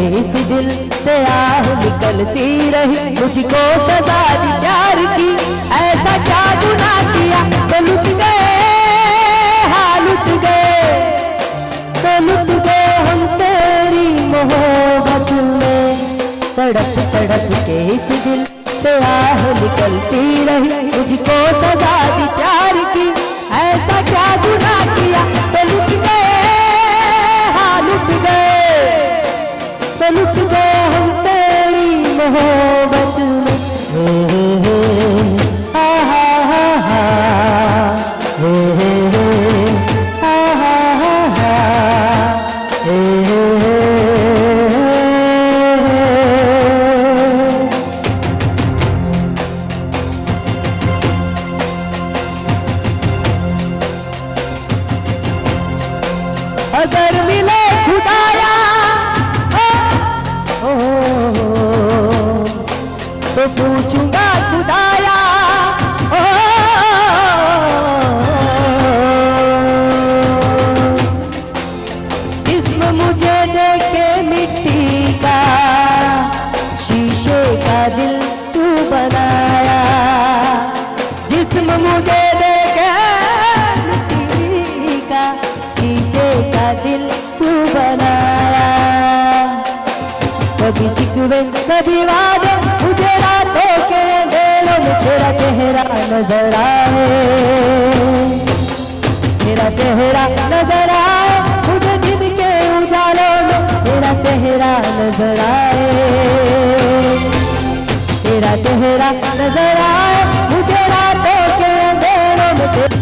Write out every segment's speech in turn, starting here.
इस दिल से आह निकलती रही, मुझको सजा दी प्यार की, ऐसा क्या गुनाह किया तो लुट गए, हाँ लुट गए, तो लुट गए हम तेरी मोहब्बत में। तड़प तड़प के इस दिल से आह निकलती रही, मुझको सजा दी प्यार की, ऐसा क्या गुनाह किया तो लुट गए, हाँ लुट गए, तो लुट गए हम तेरी मोहब्बत में। हा हा हा हा, हे हे हे, हा हा हा हा, हे हे हे। अगर मिले खुदाया तो पूछूंगा खुदाया, जिस्म मुझे देखे मिट्टी का, शीशे का दिल तू बनाया, जिस्म मुझे देखे मिट्टी का, शीशे का दिल तू बनाया। कभी शिकवे कभी वादे, मुझे रातों के अंधेरों में तेरा चेहरा नजर आए, तेरा चेहरा नजर आए, मुझे दिन के उजालों में तेरा चेहरा नजर आए, तेरा चेहरा नजर आए, मुझे रातों के अंधेरों में।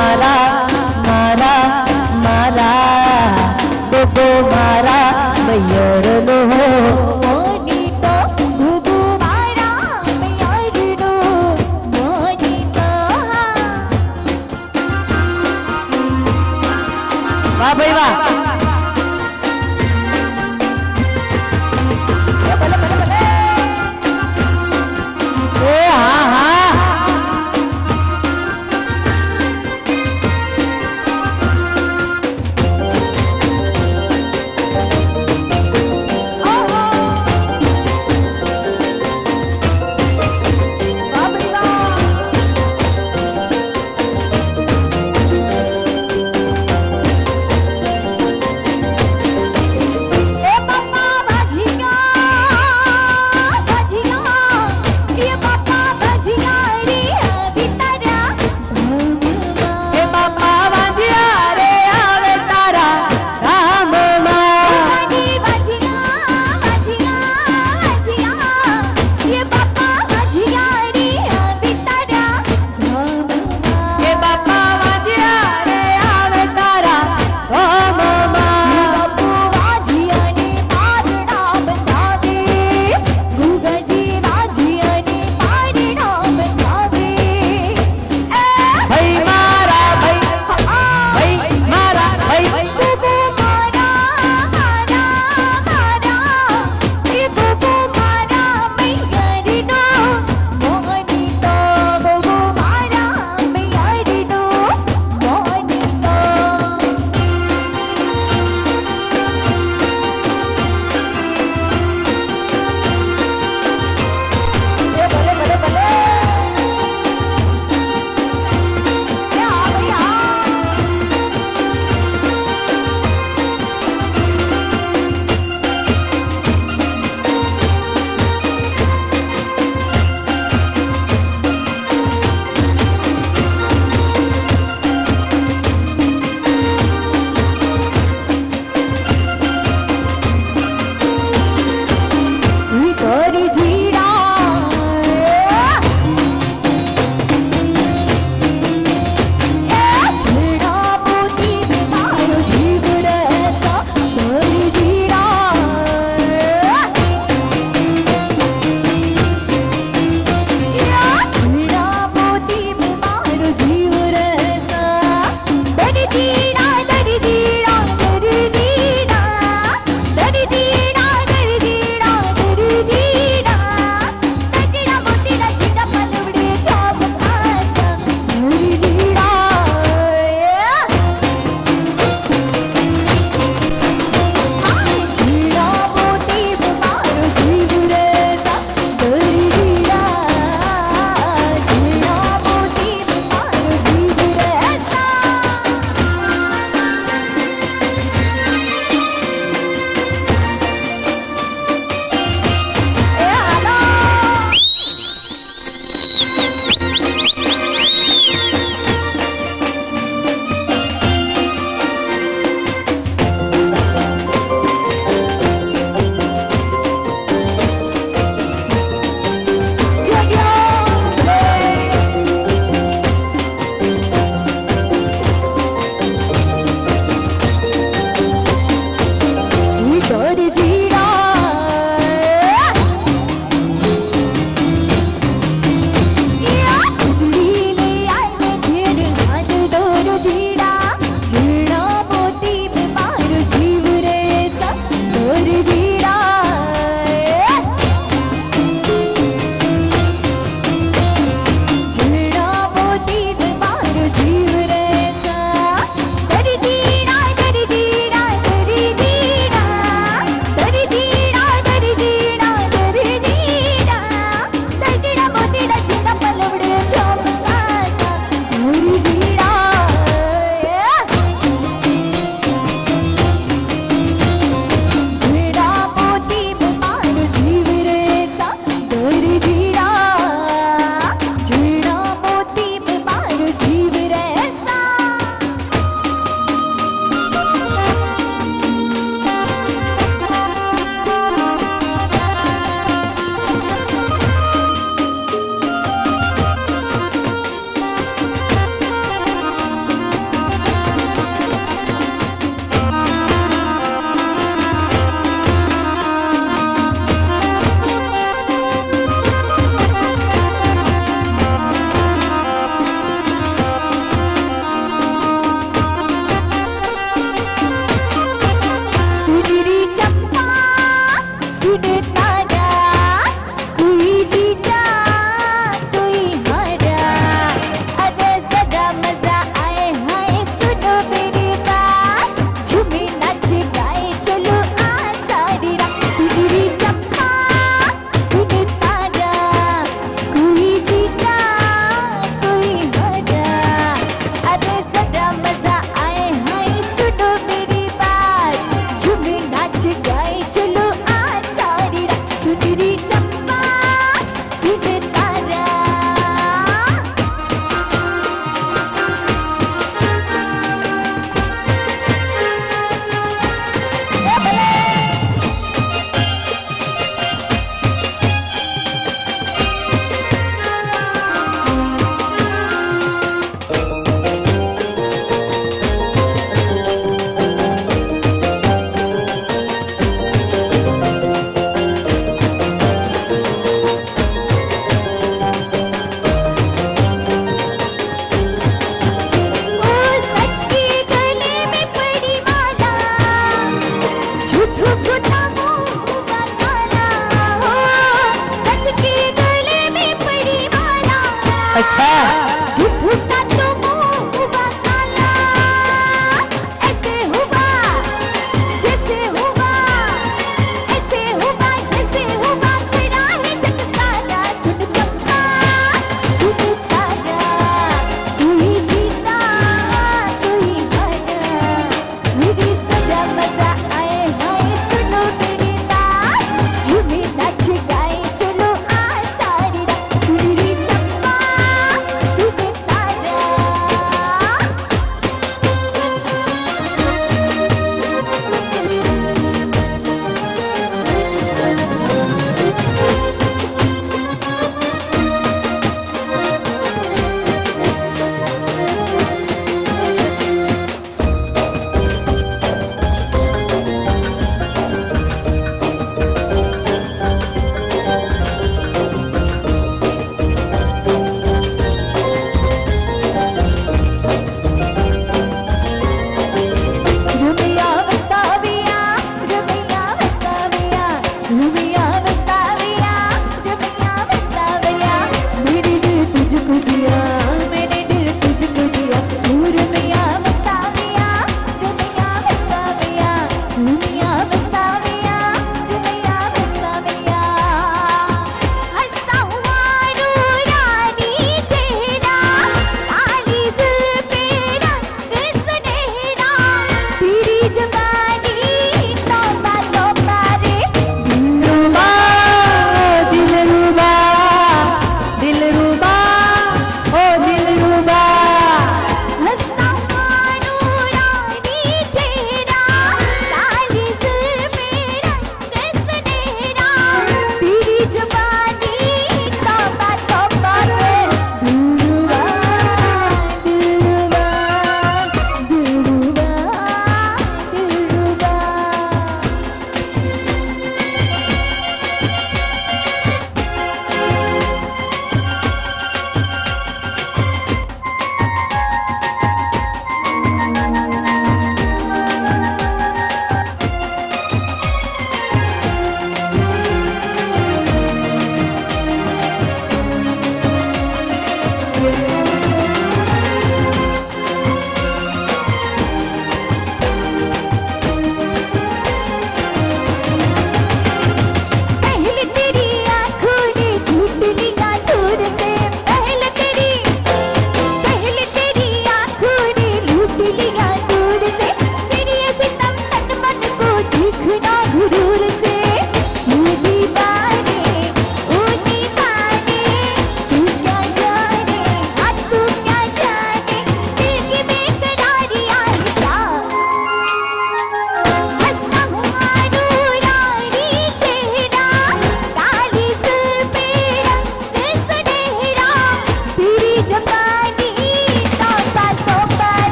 मारा मारा मारा डोको मारा मयूरनो मोनितो घुघु मारा मयूरनो मोनितो वाह भाई वाह ए हाँ हाँ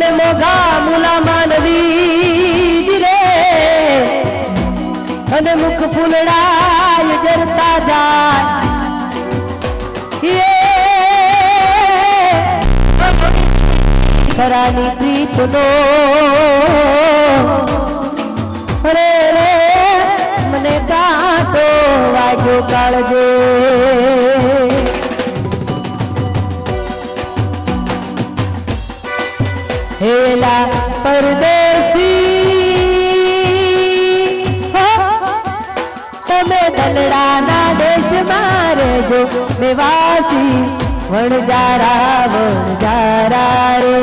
મને મોઘા મુલા માનવી રે અને મુખ ફૂલડાય જરતા જાય ખરાની પ્રીતનો રે રે મને કાંટો વાગ્યો કાળજે હેલા પરદેશી તમે દલડાના દેશમાં રહેજો મેવાસી વણજારા વણજારા રે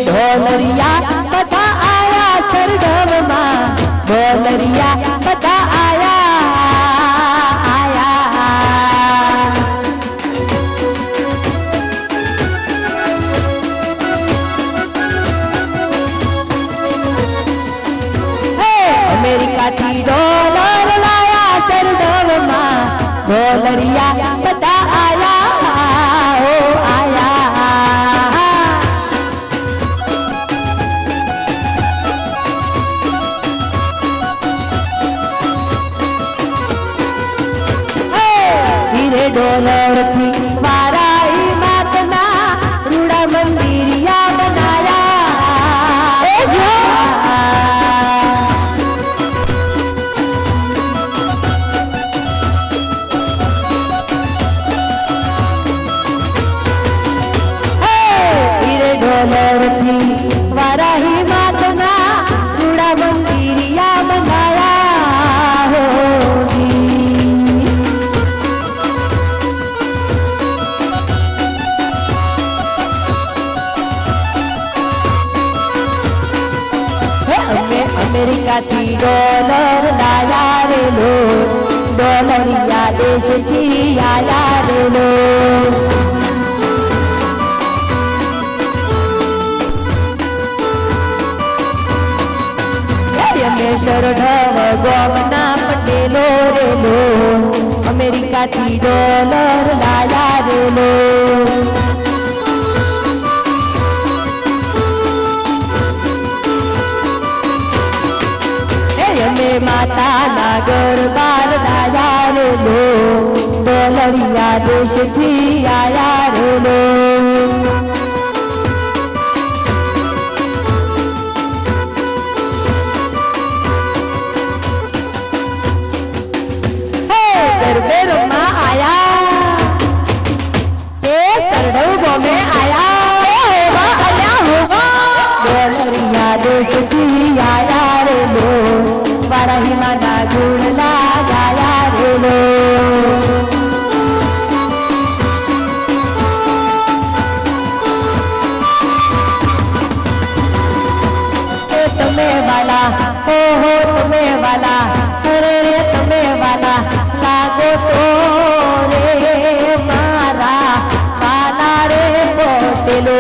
ઢોલરિયા બધા આયા સરગમમાં ઢોલરિયા બધા આયા અમેરિકાથી ડોલર લાયા સરગમમાં ઢોલરિયા બધા આયા ઓ આયા ડોલરથી મારા માતના રૂડા મંદિરિયા બનાયા ડોલરથી વારાહી માતના રૂડા મંદિરિયા બનાયા અમેરિકાથી ડોલર લાયા રેલો ડોલરિયા દેશથી આયા રેલો અમે શરઢવ ગોમના પટેલો રેલો અમેરિકાથી ડોલર લાયા રેલો અમે માતાના ગરબાર દાયા રેલો ડોલરિયા દેશથી આયા રેલો ગરબેરમાં આયા એ સરડવ ગોમે આયા ડોલરિયા દેશથી આયા રેલો વારાહીમાના ગુણના ગાયા રેલો તમે વાલા ઓહો તમે વાલા અરે રે તમે વાલા લાગો તો રે મારા વાલા રે પોતેલો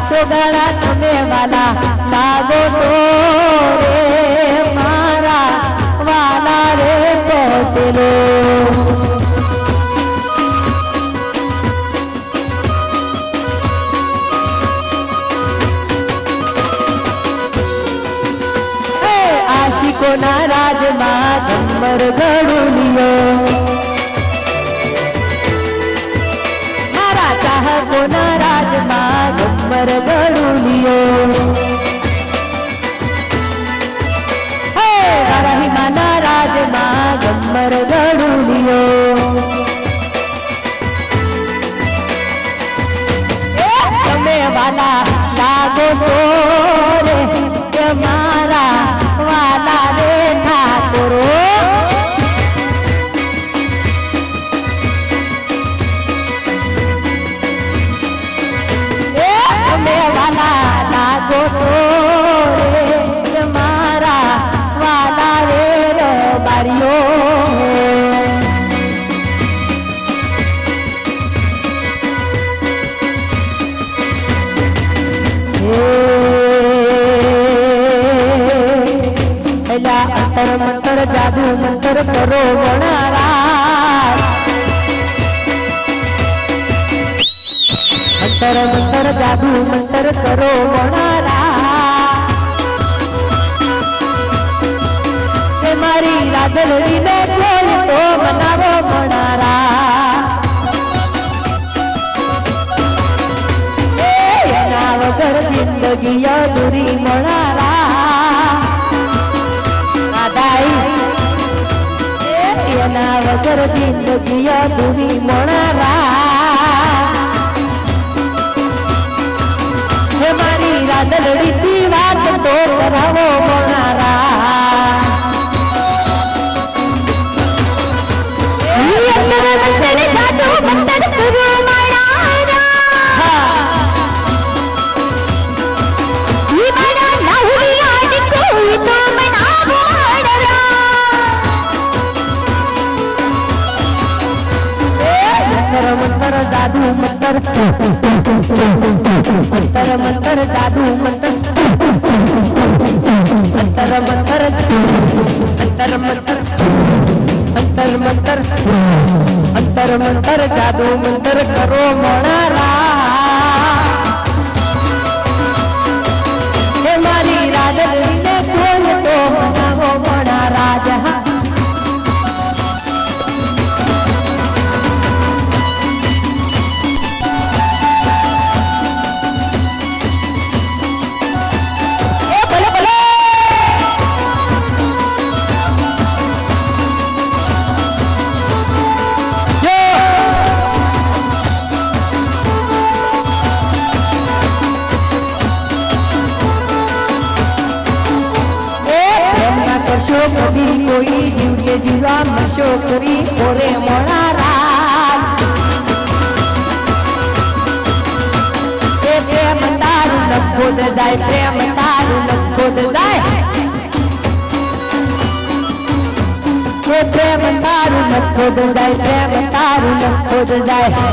સોગાડા તમે વાલા લાગો તો રે મારા વાલા રે પોતેલો આશિકોના રાજમાં ગમ્મર ગળુલિયો મારા ચાહકોના રાજમાં ગમ્મર ગળુલિયો વારાહીમાના રાજમાં ગમ્મર ગળુલિયો કરો વણારા મંતર મંતર જાદુ મંતર કરો વણારા તે મારી રાધલડીને કોઈ તો બનાવો વણારા એના વગર જિંદગી અધૂરી વણારા દાદાઈ એના વગર જિંદગી અધૂરી વણારા હે મારી રાધલડીથી વાત તો કરાવો વણારા મંતર જાદુ મંતર કરો મંતર જાદુ મંતર મંતર મંતર જાદુ મંતર મંતર મંતર અંતર મંતર અંતર મંતર અંતર મંતર જાદુ મંતર કરો વણારા હે મારી રાધલડીને કોઈ તો બનાવો વણારા જહા કદી કોઈ જીવકે જીવા નશો કરી ઓરે વણારા એ પ્રેમ તારું લખોદ જાય પ્રેમ તારું લખોદ જાય એ પ્રેમ તારું લખોદ જાય પ્રેમ તારું લખોદ જાય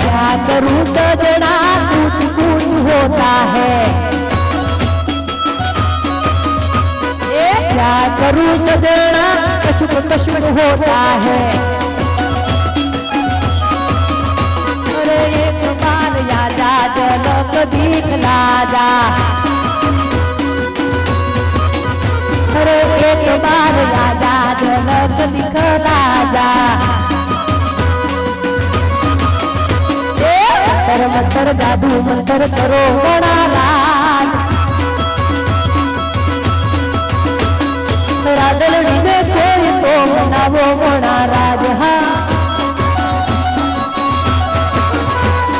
क्या करूं सजना कुछ कुछ होता है क्या करूं सजना कशुक कशुक होता है अरे एक बार याद आ जलक दिखला जा अरे एक बार याद आ जलक दिखला जा मंतर मंतर जादू मंतर करो वणारा રાધલડીને કોઈ તો બનાવો વણારા જહા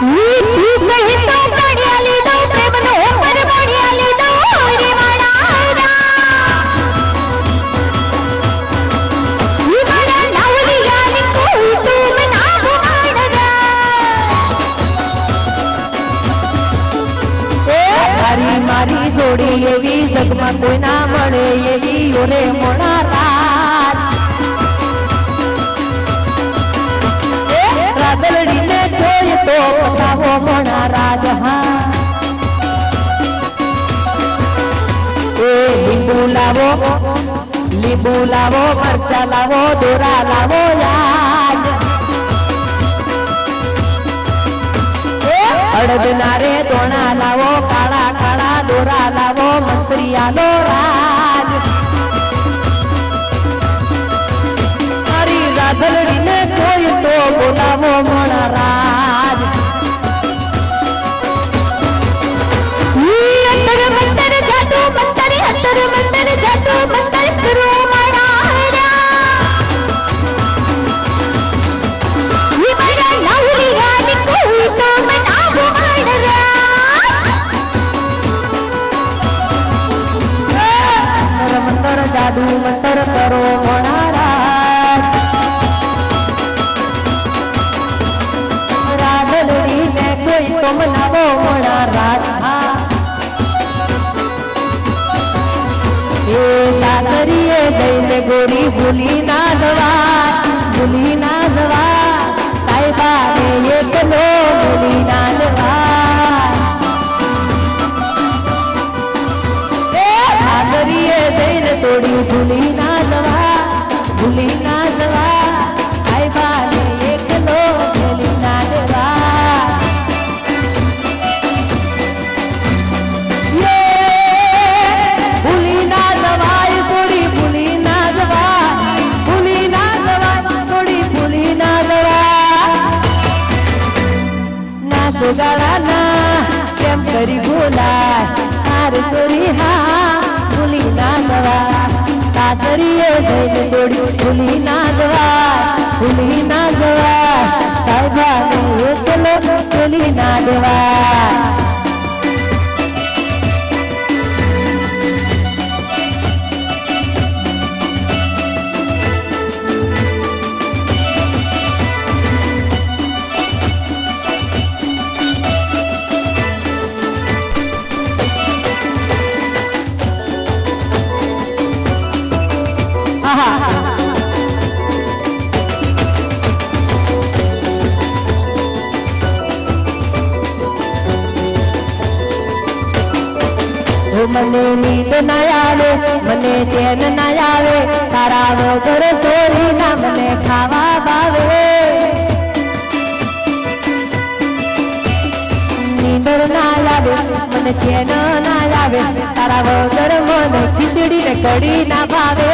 નહીં તો બઢિયા લીધો પ્રેમનો પર બઢિયા લીધો રે વણારા ઈ મારા નાવલિયાની કોઈ તો બનાવો વણારા મારી જોડી એવી જગમાં કોઈ ના મળે એવી ઓરે વણારા રાધલડીને જોઈ તો બનાવો વણારા જહા એ લીંબુ લાવો મરચા લાવો દોરા લાવો યાદ અડદ નારે દોણા લાવો કાળા કાળા દોરા લાવો મંત્રિયાનો રાજ મારી રાધલડીને કોઈ તો બોલાવો વણારાજ અંતર મંતર જાદુ મંતર અંતર મંતર જાદુ મંતર કરો વણારા ઈ મારા નાવલિયાની કોઈ તો બનાવો મંતર જાદુ મંતર કરો વણારા રાધલડીને કોઈ તો બનાવો વણારા એ સાસરીએ જઈને ગોરી ભૂલી ના જવા સાહેબાને એકલો ભૂલી ના જવા સાસરીએ જઈને સાસરીએ જઈને દોડી ભૂલી ના જવાય, ભૂલી ના જવાય, સાહેબાને એકલો ભૂલી ના દેવાય. મને નીંદ ના આવે, મને ચેન ના આવે, તારા વગર સોરી ના મને ખાવા ભાવે. નીંદર ના આવે, મને ચેન ના આવે, તારા વગર મને ખીચડી ને કઢી ના ભાવે.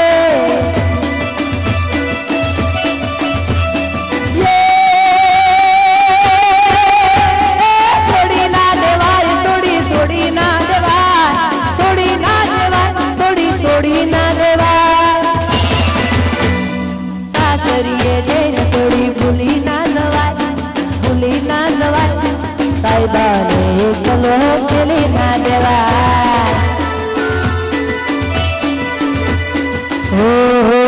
સાહેબાને એકલો ભૂલી ના દેવાય. હો હો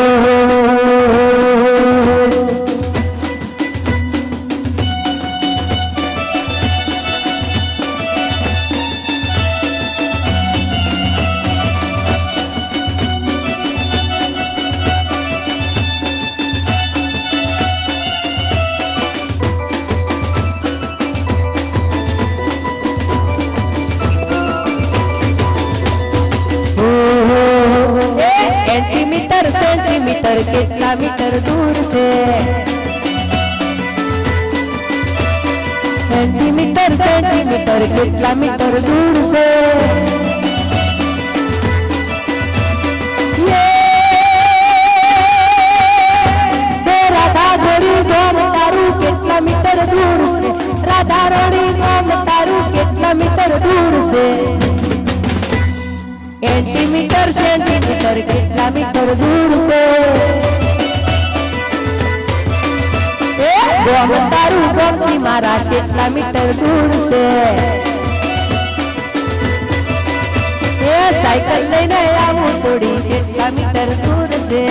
सेंटीमीटर कितना मीटर दूर से, सेंटीमीटर सेंटीमीटर कितना मीटर दूर से, ये राधा गोरी गाम तारू कितना मीटर दूर से, राधा रोड़ी गाम तारू कितना मीटर दूर से, सेंटीमीटर सेंटीमीटर कितना मीटर दूर से, गाम तारू गामથી મારા કેટલા મીટર दूर से, એ સાયકલ લઈને આવું થોડી કેટલા મીટર दूर से,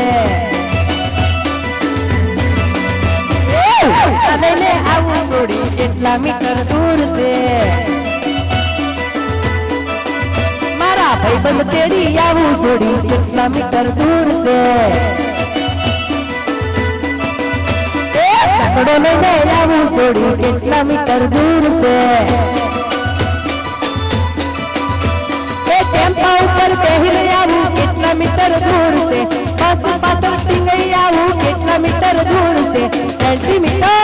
લઈને આવું થોડી કેટલા મીટર दूर से, भाईबंद तेड़ी आવું થોડી કેટલા મીટર दूर से, सकड़ो लઈને આવું થોડી કેટલા મીટર दूर से, टेम्पा ऊपर બેહીને આવું કેટલા મીટર दूर से, बस पाछળ ટીંગાઈ આવું કેટલા मीटर दूर से, सेंटीमीटर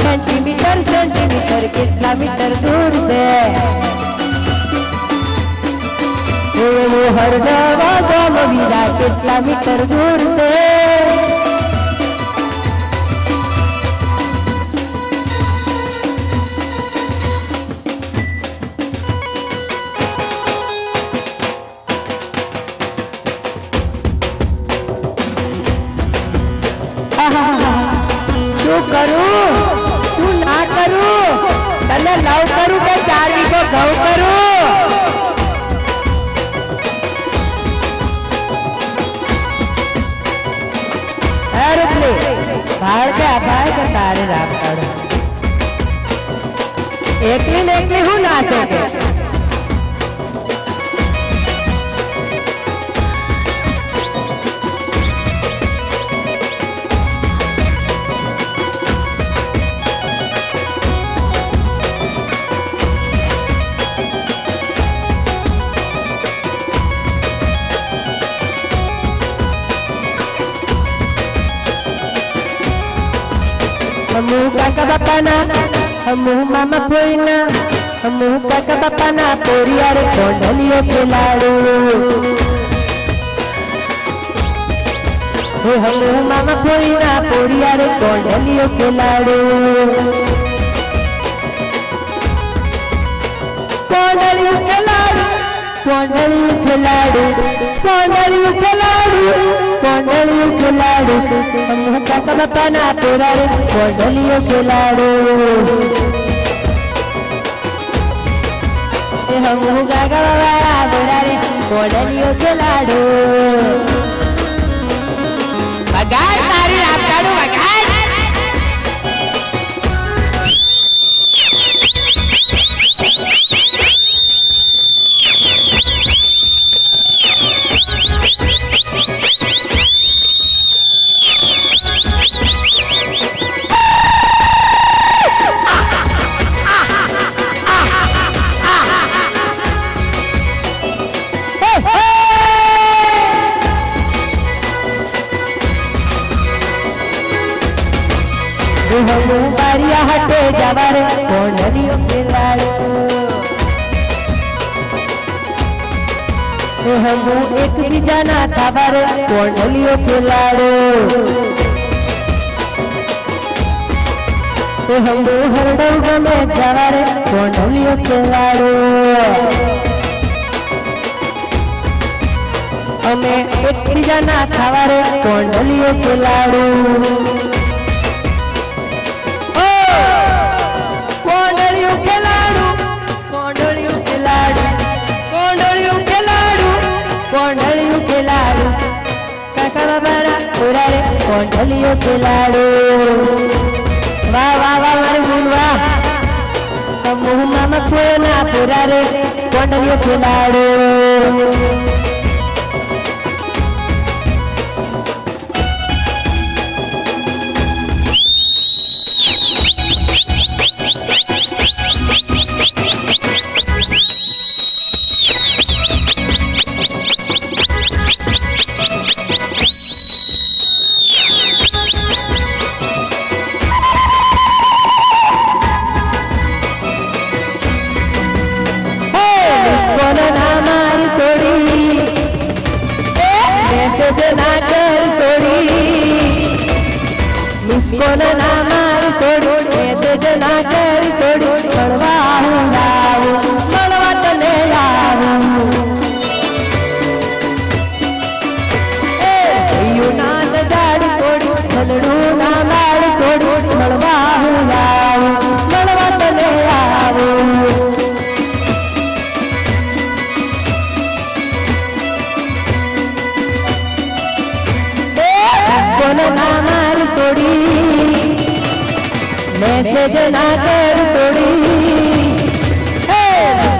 सेंटीमीटर सेंटीमीटर કેટલા मीटर दूर से, वो हर जगह गाम वीरा कितना मीटर दूर से, शू करूं शू ना करूं, तने लव करूं के 4 वीघो घઉં करूं, भाड़ के तारे रात काढो, एकली ने एकली हूँ नाचे के, हमू काका बापाना हमू मामा फोईना, हमू काका बापाना पोरिया रे कोंडलियो खेलाड़ू, हमू मामा फोईना पोरिया रे कोंडलियो खेलाड़ू, कोंडलियो खेलाड़ू કોંડળિયું ખેલાડું કોંડળિયું ખેલાડું કોંડળિયું ખેલાડું હું કાકા બાપાના પેરારે કોંડળિયું ખેલાડું હું કાકા બાપાના પેરારે કોંડળિયું ખેલાડું વગાડ તારી આપતાડું વગાડ હું બારિયા હાટે જવારે કોંડળિયું ખેલાડું હું એકબીજાના તાબારે કોંડળિયું ખેલાડું હું હરડવ ગમે જવારે કોંડળિયું ખેલાડું અમે એકબીજાના ખાવારે કોંડળિયું ખેલાડું કોંડળિયું ખેલાડું કોંડળિયું ખેલાડું કોંડળિયું ખેલાડું કોંડળિયું ખેલાડું કાકા બાબાના પુરારે કોંડળિયું ખેલાડું વાહ વાહ વાહ મારી ભૂલ વાહ સમૂહ મામા ખોના પુરારે કોંડળિયું ખેલાડું કોણ ના મારી થોડું ના કરી થોડું મળવા હું આવું મળવા તને આવું ના જાડ થોડું છલડું ના માડ થોડું મળવા હું આવું મળવા તને આવું કોણ ના મારી થોડી મેસેજ ના કર થોડી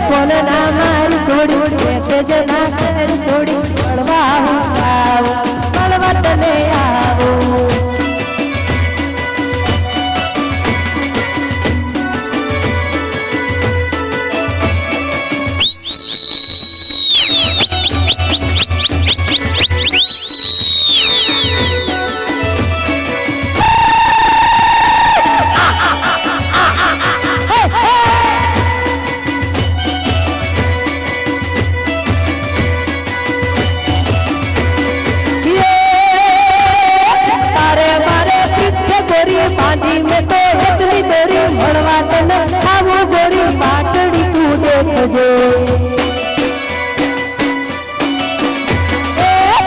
કોણ ના મારી થોડી મેસેજ ના કર થોડી મળવા હું આવું મળવા તને આવું बांधी में तो इतनी देरी भड़वा तन आवो गोरी पाटड़ी तू देखजे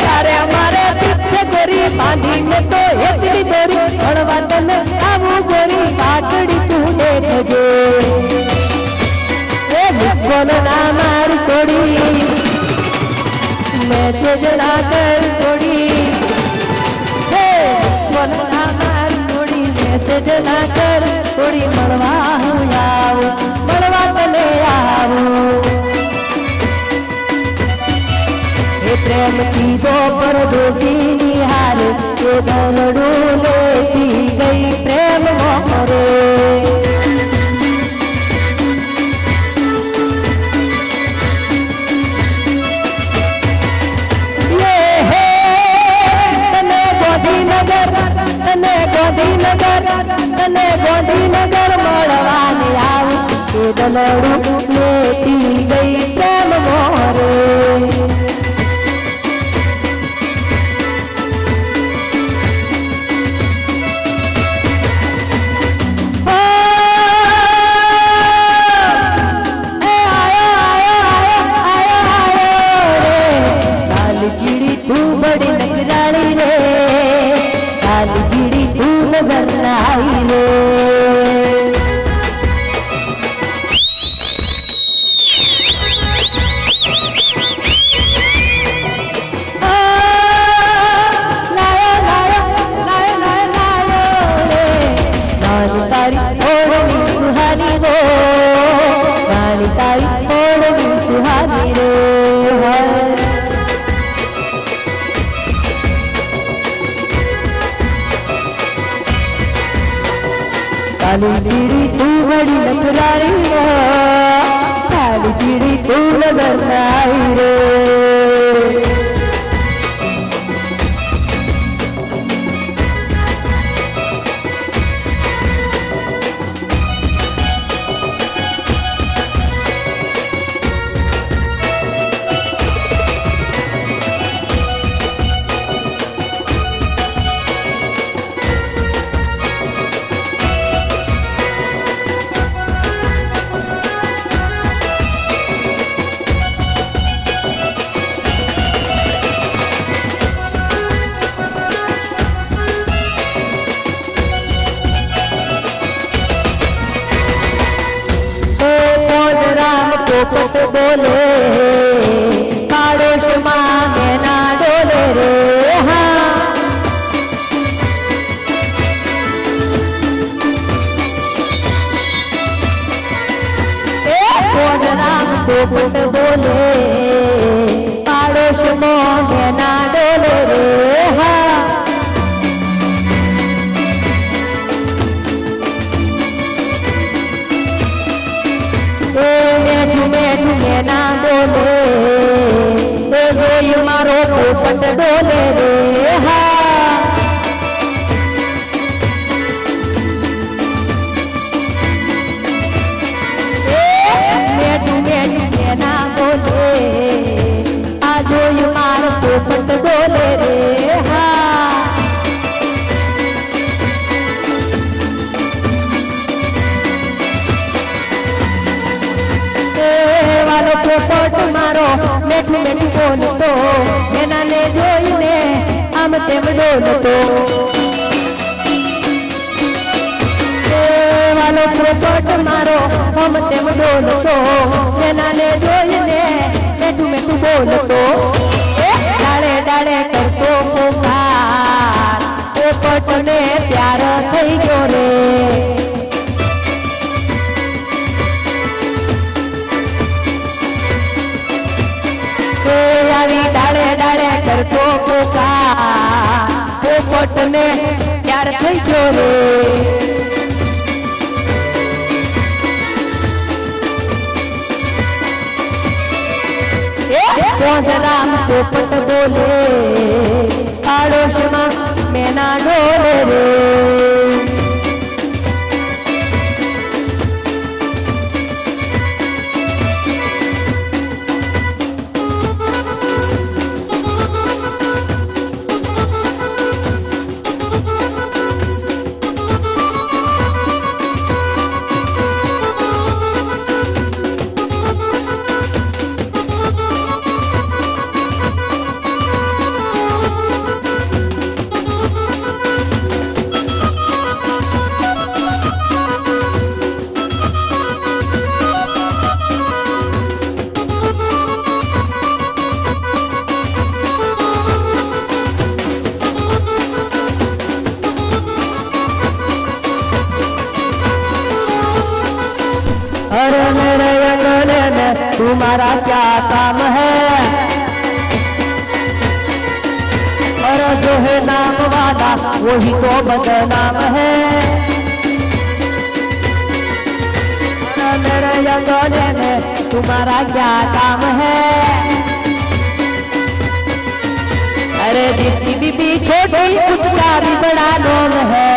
तारे हमारे पीछे गोरी बांधी में तो इतनी देरी भड़वा तन आवो गोरी पाटड़ी तू देखजे कोन ना मार थोड़ी मैसेज ना कर थोड़ी कोन ना मैसेज ना कर थोड़ी મળવા હું આવું મળવા તને આવું એ પ્રેમ કીધો પરદેશી નિહાર એ દરડું લેતી ગઈ પ્રેમ મોરે તને ગોધીનગર મળવાની આવી એ દલડું લેતી ગઈ પ્રેમ મોરે આયો આયો આયો આયો नखराली रे, काली चिड़ी तू नजर न आई रे। काली चिड़ी तू बड़ी नखराली रे, काली चिड़ी तू नजर न आई रे। पोपट बोले पाड़ोश मांगे ना डोले रे। हाँ कौन राम पोपट बोले पाड़ोश मांगे ना डोले रे। हाँ ना बोले तो मारो पोपट डोले रे। हाँ मेटू ना बोले आज मारो पोपट डोले रे। हाँ वालो पोपट मारो मेठू मेठू बोलतो, एना ने जोईने आम तेम डोलतो। वालो पोपट मारो आम तेम डोलतो, एना ने जोईने मेठू मेठू बोलतो। डाले डाले करतो पुकार, पोपट ने प्यार थई गयो रे। डाले डाले करतो पुकार, पोपट ने प्यार थई गयो रे। कौन राम पोपट बोले पाड़ोश में ना डोले रे। अरे मेरे अंगने में तुम्हारा क्या काम है, और जो है नाम वाला वही तो बदनाम है। अरे मेरे अंगने में तुम्हारा क्या काम है, अरे जिसकी बीबी छोटी उसका भी बड़ा नाम है।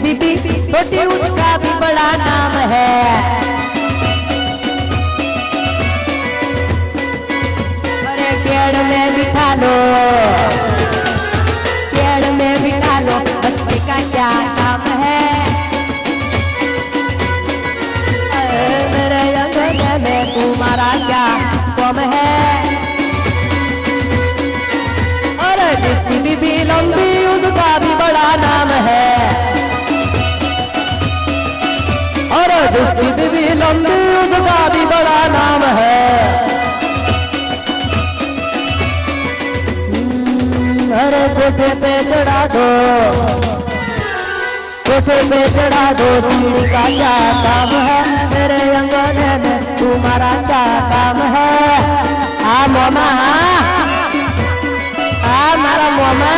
बीबी छोटी उसका भी बड़ा नाम है। बड़े पेड़ में बिठा लो, पेड़ में बिठा लो, बच्चे का क्या काम है। मेरे अंगने में तुम्हारा क्या काम है, उसकी भी लंबी उसका भी बड़ा नाम है। अरे कोठे पे चढ़ा दो, कोठे पे चढ़ा दो, सीढ़ी का क्या काम है, मेरे अंगने में तुम्हारा क्या काम है। आ मोमा, आ मारा मोमा।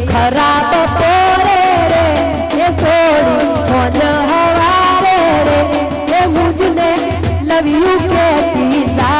खराब पोरे रे ये सोड़ी खोज हवारे रे ये मुझने लव यू कहती जा।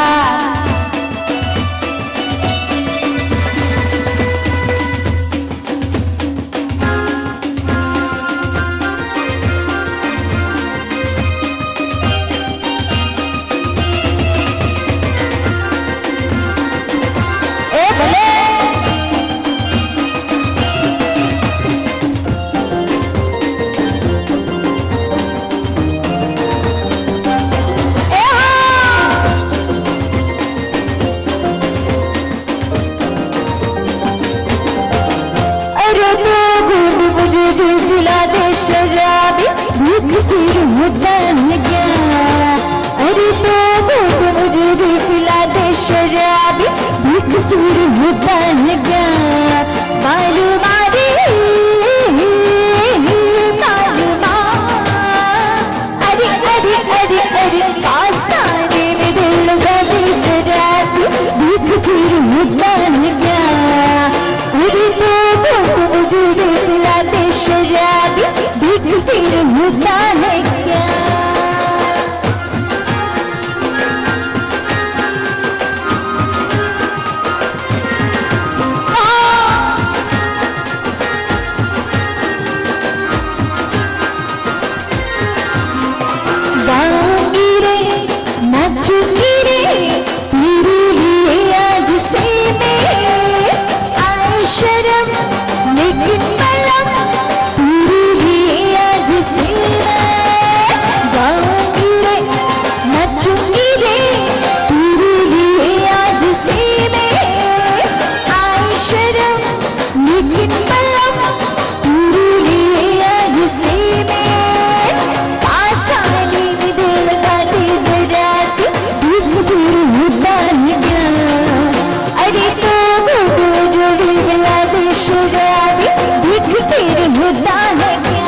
फिर मुद्दा है क्या। लेकिन मलम तेरी ही आज से गाऊंगी रे नचूंगी रे तेरी ही आज से मैं आई शर्म लेकिन मलम तेरी ही आज से मैं आसानी में दिल का जरा दुख दूर होता है क्या अरे तो जो भी मिला दे शुराबी दिख तेरे होता है क्या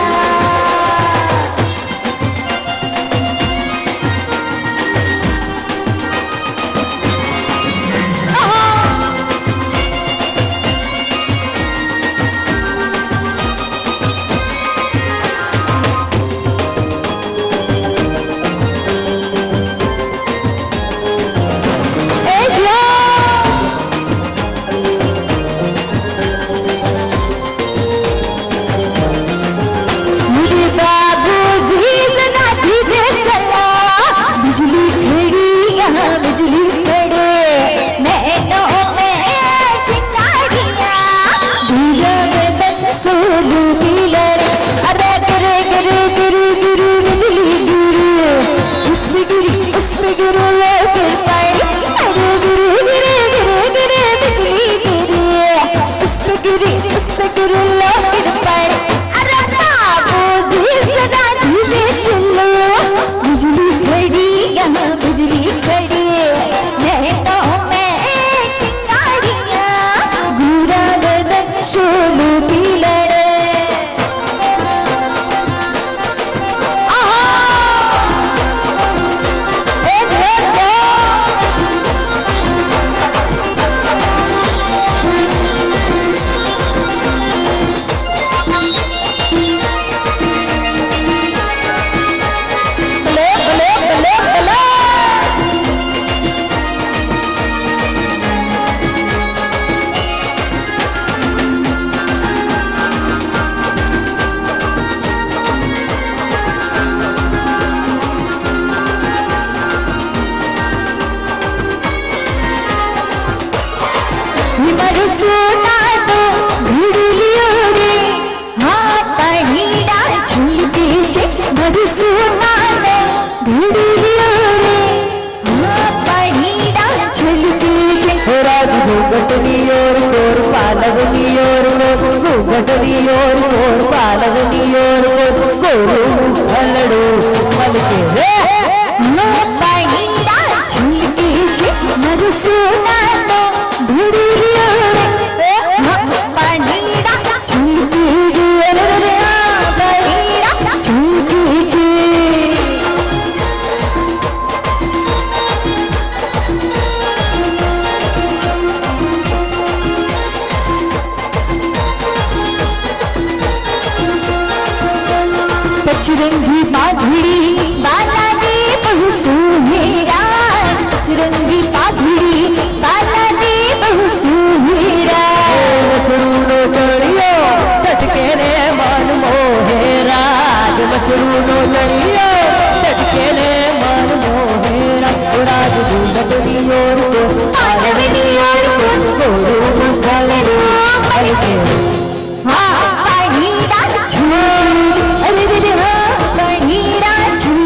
मेरे बाबू जी सदा सीधे चला बिजली खड़ी यहाँ बिजली खड़े नैनों में चिंगारियाँ धीरा में बस सोलू की लड़े अरे गिरे गिरे गिरे गिरे बिजली गिरे उसमें गिरे लोग पड़े अरे गिरे गिरे गिरे गिरे बिजली गिरे उसमें गिरे लोग पड़े अरे बाबू जी सदा सीधे चलो बिजली खड़ी यहाँ बिजली खड़ी नैनों में चिंगारियाँ घूरा बदन शोलू की लड़े मरसूना तो भिड़लियो रे हाँ पढ़ीड़ा झुलके छे मरसूना तो भिड़लियो रे हाँ पढ़ीड़ा झुलके छे राज घूंघटनी और गोर पालवनी और घूंघटनी और गोर पालवनी और गोरू हलड़ो मलके रे पढ़ीड़ा झुलके छे मरसूना तो भिड़लियो रे हाँ पढ़ीड़ा झुलके रे पढ़ीड़ा झुलके छे पचरंगी बाधड़ी बाला दे बहु सुहेरा पचरंगी बाधड़ी बाला दे बहु सुहेरा मचरूनो चढ़ियो चटके ने मन मोहेरा मचरूनो चढ़ियो चटके ने मन मोहेरा राज घूंघटनी और पालवनी और गोरू हलड़ो मलके हाँ पढ़ीड़ा झूठ अरे हाँ पढ़ीड़ा झूठ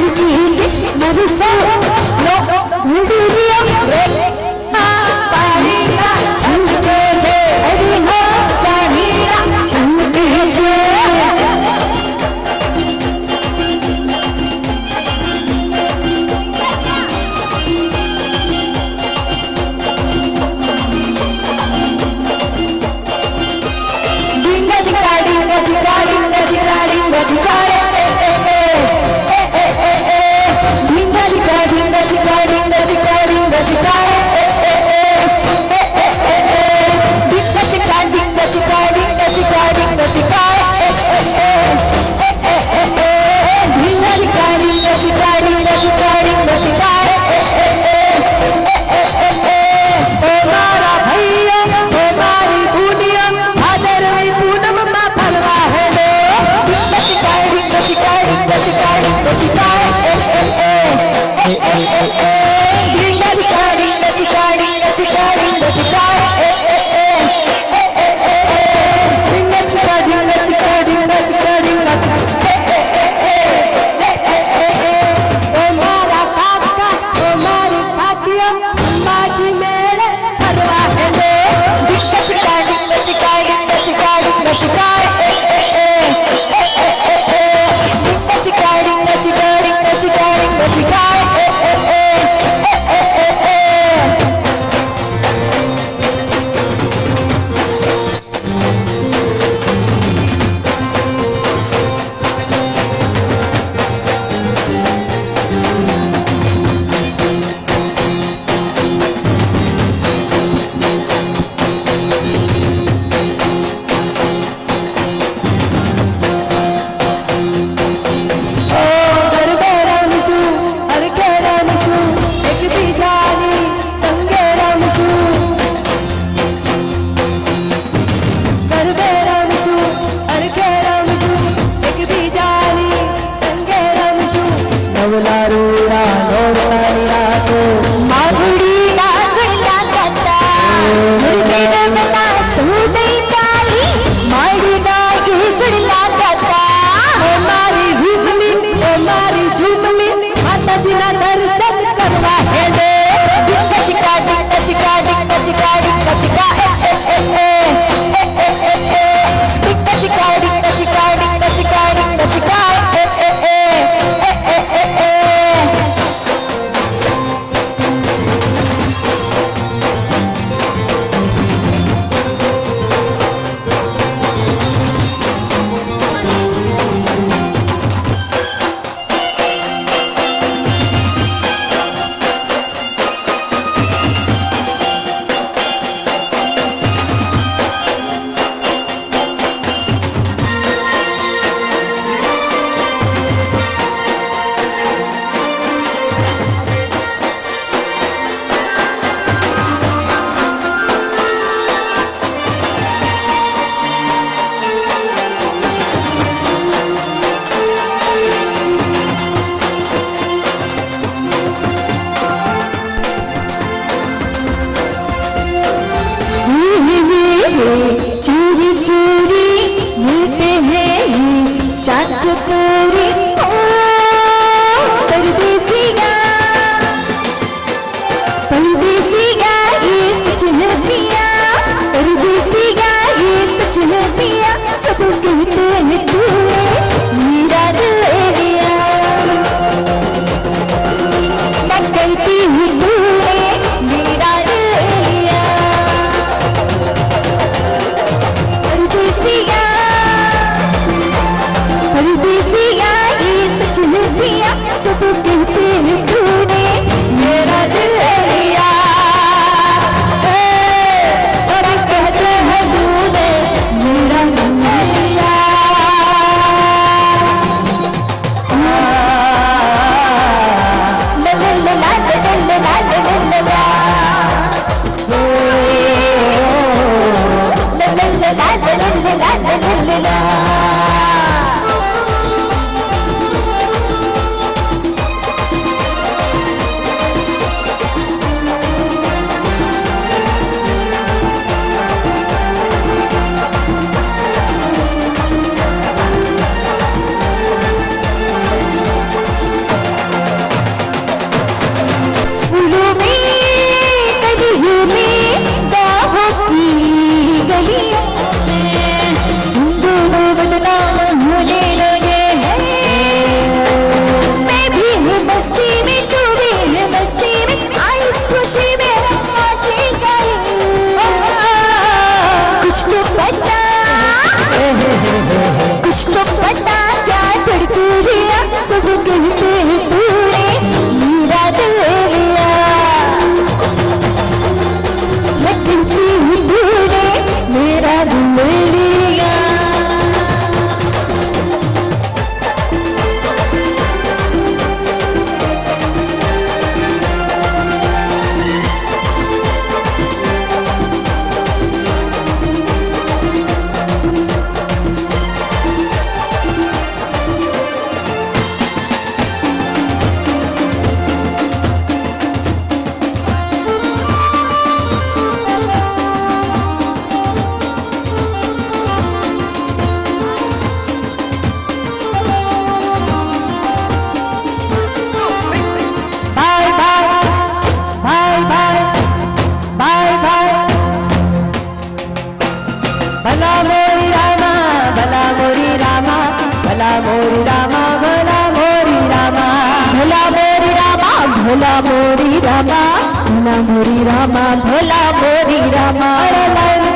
ભલા મોરી રામા ભલા મોરી રામા ભલા મોરી રામા ભલા મોરી રામા ભલા મોરી રામા ભલા મોરી રામા ભલા મોરી રામા ભલા મોરી રામા અરે લાઈન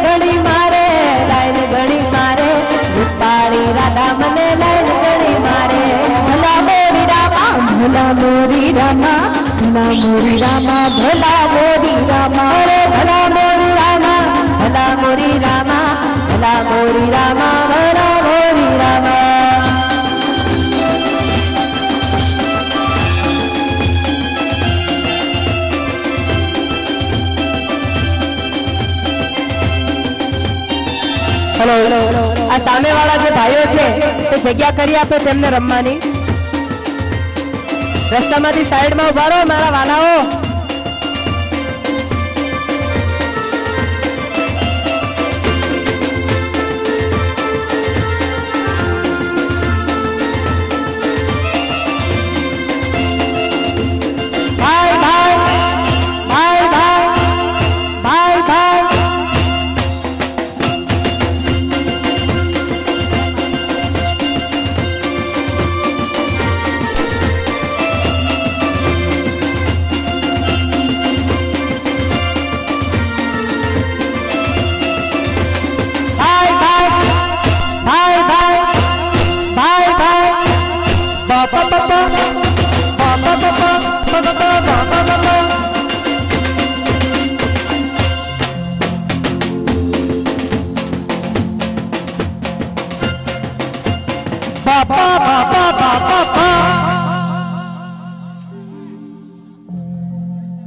ઘણી મારે રૂપાળી રાધા મને લાઈન ઘણી મારે ભલા મોરી રામા ભલા મોરી રામા ભલા મોરી રામા ભલા મોરી રામા અરે ભલા મોરી રામા ભલા મોરી રામા ભલા મોરી રામા ભલા મોરી રામા હેલો આ સામે વાળા જે ભાઈઓ છે તે જગ્યા કરી આપે તેમને રમવાની રસ્તામાંથી સાઈડમાં ઉભા રહો મારા વાલાઓ ભાઈ ભાઈ ભાઈ ભાઈ ભાઈ ભાઈ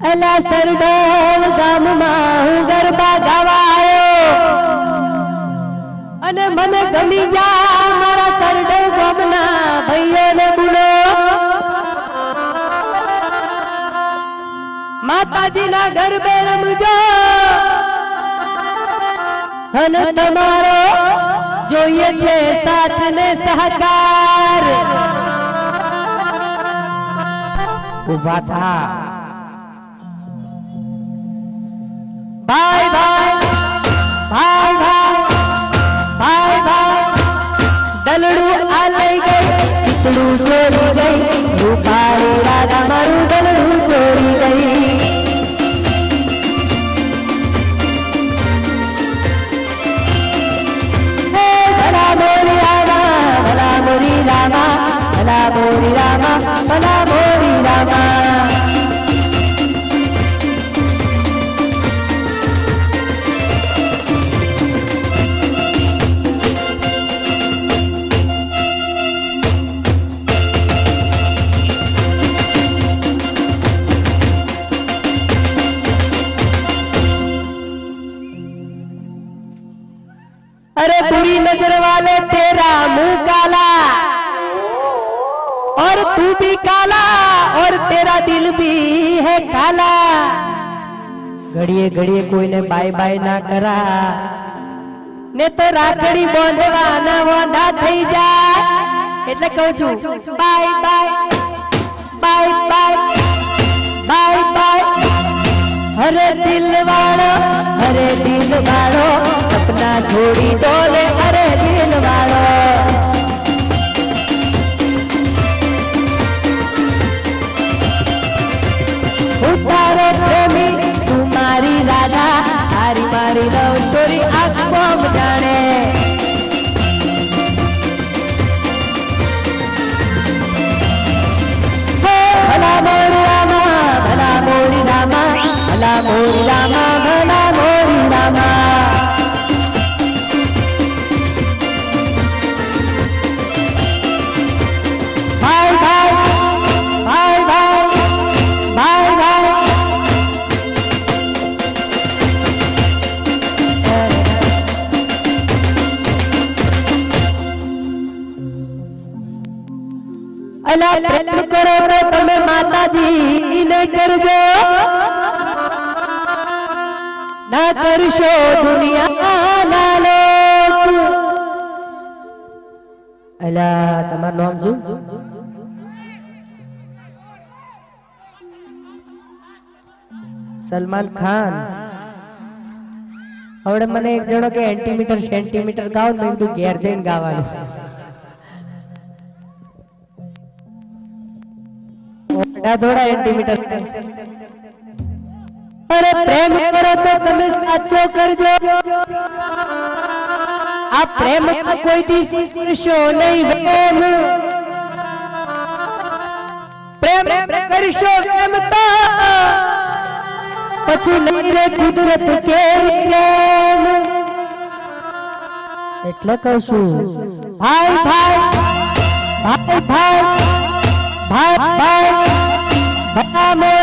અલા સરડોલ ગામમાં હું ગરબા ગાવા આવ્યો અને મને ગમી જા મારા સરડોલ ગામના ભાઈઓને બોલો માતાજીના ગરબે રમજો અને તમારો જોઈએ છે સાથ ને સહકાર ઉભા થા ભાઈ ભાઈ ભાઈ ભાઈ ભાઈ ભાઈ દલડું આ લઈ ગઈ ચીતડું ચોરી ગઈ રૂપાળી રાધા મારું દલડું ચોરી ગઈ ભલા મોરી રામા ભલા મોરી રામા ભલા મોરી રામા ભલા મોરી રામા अरे बुरी नजर वाले तेरा मुंह काला और तू भी काला और तेरा दिल भी है काला घड़िए घड़िए कोઈને બાય બાય ના કરા ને તો રાખડી બાંધવાના વાંધા થઈ જાય એટલે કહું છું bye bye bye bye bye bye હરે દિલ વાળો સપના છોડી દો લે અરે દિલ વાળો ઉતારો પ્રેમી તું મારી રાધા હારી મારી લવ સ્ટોરી આખો જાણે ભલા મોરી રામા ભલા મોરી રામા ભલા મોરી રામા ભલા મોરી રામા અલા પ્રેમ કરો તો તમે માતાજી ને કરજો ના કરશો દુનિયાના લોક અલા તમારું નામ શું સલમાન ખાન હવે મને એક જણો કે એન્ટીમીટર સેન્ટીમીટર ગાવ ને કીધું ઘેર જઈને ગાવાનું થોડા એન્ટીમીટર અરે પ્રેમ કરો તો તમે સાચો કરજો આ પ્રેમ કોઈ દી કરશો નહીં પ્રેમ કરશો એમ તો પછી નહીં રે કુદરત કે પ્રેમ એટલે કહું છું ભાઈ ભાઈ ભાઈ ભાઈ ભાઈ ભાઈ